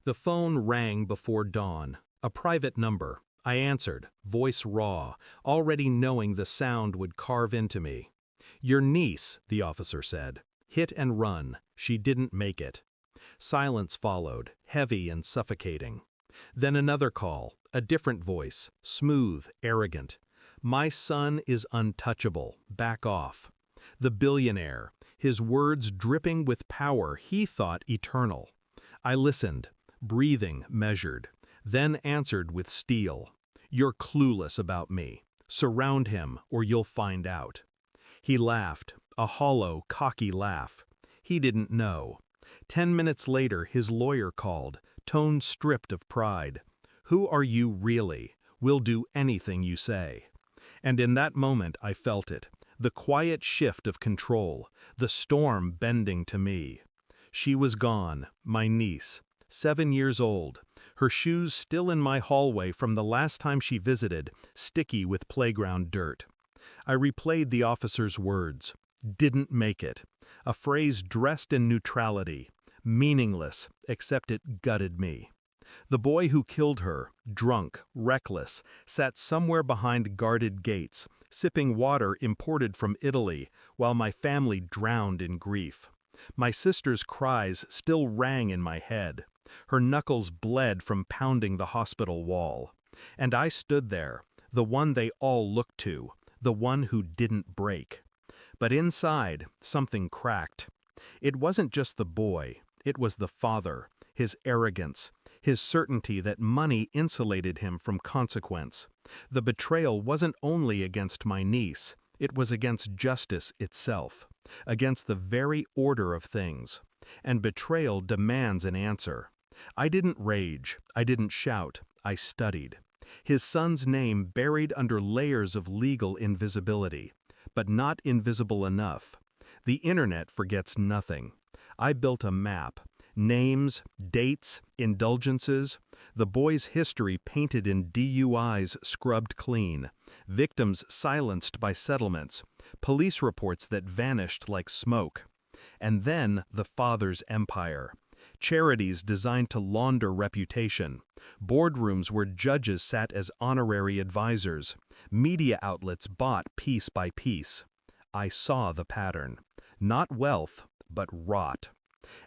The phone rang before dawn. A private number. I answered, voice raw, already knowing the sound would carve into me. "Your niece," the officer said. "Hit and run. She didn't make it." Silence followed, heavy and suffocating. Then another call, a different voice, smooth, arrogant. "My son is untouchable. Back off." The billionaire, his words dripping with power he thought eternal. I listened, breathing measured, then answered with steel. "You're clueless about me. Surround him, or you'll find out." He laughed, a hollow, cocky laugh. He didn't know. 10 minutes later, his lawyer called, tone stripped of pride. "Who are you really? We'll do anything you say." And in that moment I felt it, the quiet shift of control, the storm bending to me. She was gone, my niece, 7 years old, her shoes still in my hallway from the last time she visited, sticky with playground dirt. I replayed the officer's words. Didn't make it. A phrase dressed in neutrality, meaningless, except it gutted me. The boy who killed her, drunk, reckless, sat somewhere behind guarded gates, sipping water imported from Italy, while my family drowned in grief. My sister's cries still rang in my head. Her knuckles bled from pounding the hospital wall. And I stood there, the one they all looked to, the one who didn't break. But inside, something cracked. It wasn't just the boy, it was the father, his arrogance, his certainty that money insulated him from consequence. The betrayal wasn't only against my niece, it was against justice itself, against the very order of things. And betrayal demands an answer. I didn't rage, I didn't shout, I studied. His son's name buried under layers of legal invisibility, but not invisible enough. The internet forgets nothing. I built a map. Names, dates, indulgences, the boy's history painted in DUIs scrubbed clean, victims silenced by settlements, police reports that vanished like smoke. And then the father's empire. Charities designed to launder reputation, boardrooms where judges sat as honorary advisors, media outlets bought piece by piece. I saw the pattern. Not wealth, but rot.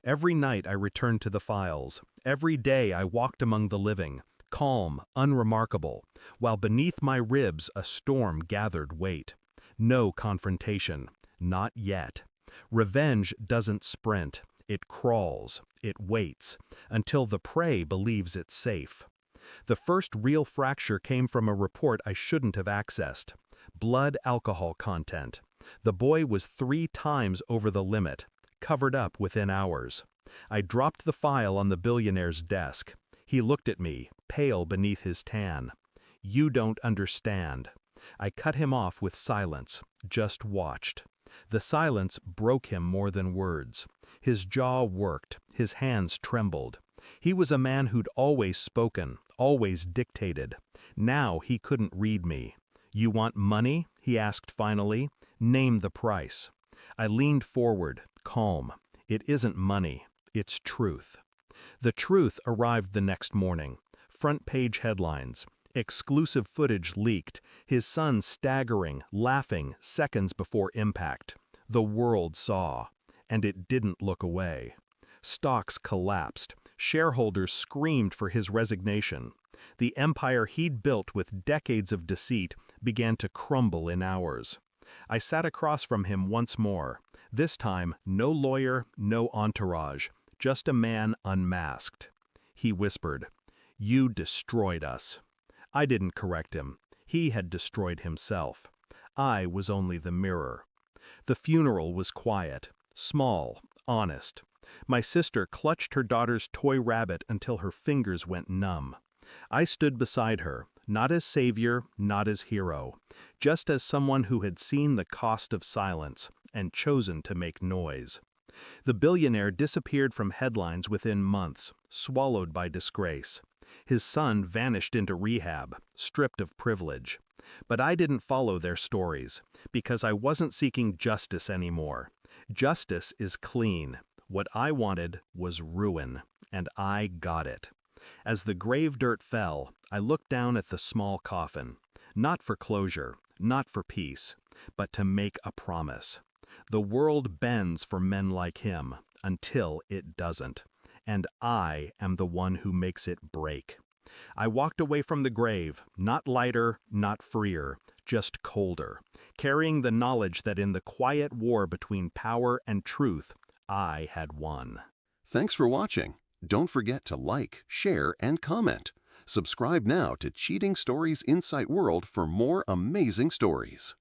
Every night I returned to the files. Every day I walked among the living, calm, unremarkable, while beneath my ribs a storm gathered weight. No confrontation. Not yet. Revenge doesn't sprint. It crawls. It waits. Until the prey believes it's safe. The first real fracture came from a report I shouldn't have accessed. Blood alcohol content. The boy was 3 times over the limit. Covered up within hours. I dropped the file on the billionaire's desk. He looked at me, pale beneath his tan. "You don't understand." I cut him off with silence, just watched. The silence broke him more than words. His jaw worked, his hands trembled. He was a man who'd always spoken, always dictated. Now he couldn't read me. "You want money?" he asked finally. "Name the price." I leaned forward, calm. "It isn't money, it's truth." The truth arrived the next morning. Front-page headlines. Exclusive footage leaked, his son staggering, laughing, seconds before impact. The world saw, and it didn't look away. Stocks collapsed. Shareholders screamed for his resignation. The empire he'd built with decades of deceit began to crumble in hours. I sat across from him once more. This time, no lawyer, no entourage, just a man unmasked. He whispered, "You destroyed us." I didn't correct him. He had destroyed himself. I was only the mirror. The funeral was quiet, small, honest. My sister clutched her daughter's toy rabbit until her fingers went numb. I stood beside her, not as savior, not as hero, just as someone who had seen the cost of silence and chosen to make noise. The billionaire disappeared from headlines within months, swallowed by disgrace. His son vanished into rehab, stripped of privilege. But I didn't follow their stories, because I wasn't seeking justice anymore. Justice is clean. What I wanted was ruin, and I got it. As the grave dirt fell, I looked down at the small coffin, not for closure, not for peace, but to make a promise. The world bends for men like him until it doesn't, and I am the one who makes it break. I walked away from the grave, not lighter, not freer, just colder, carrying the knowledge that in the quiet war between power and truth, I had won. Thanks for watching. Don't forget to like, share, and comment. Subscribe now to Cheating Stories Insight World for more amazing stories.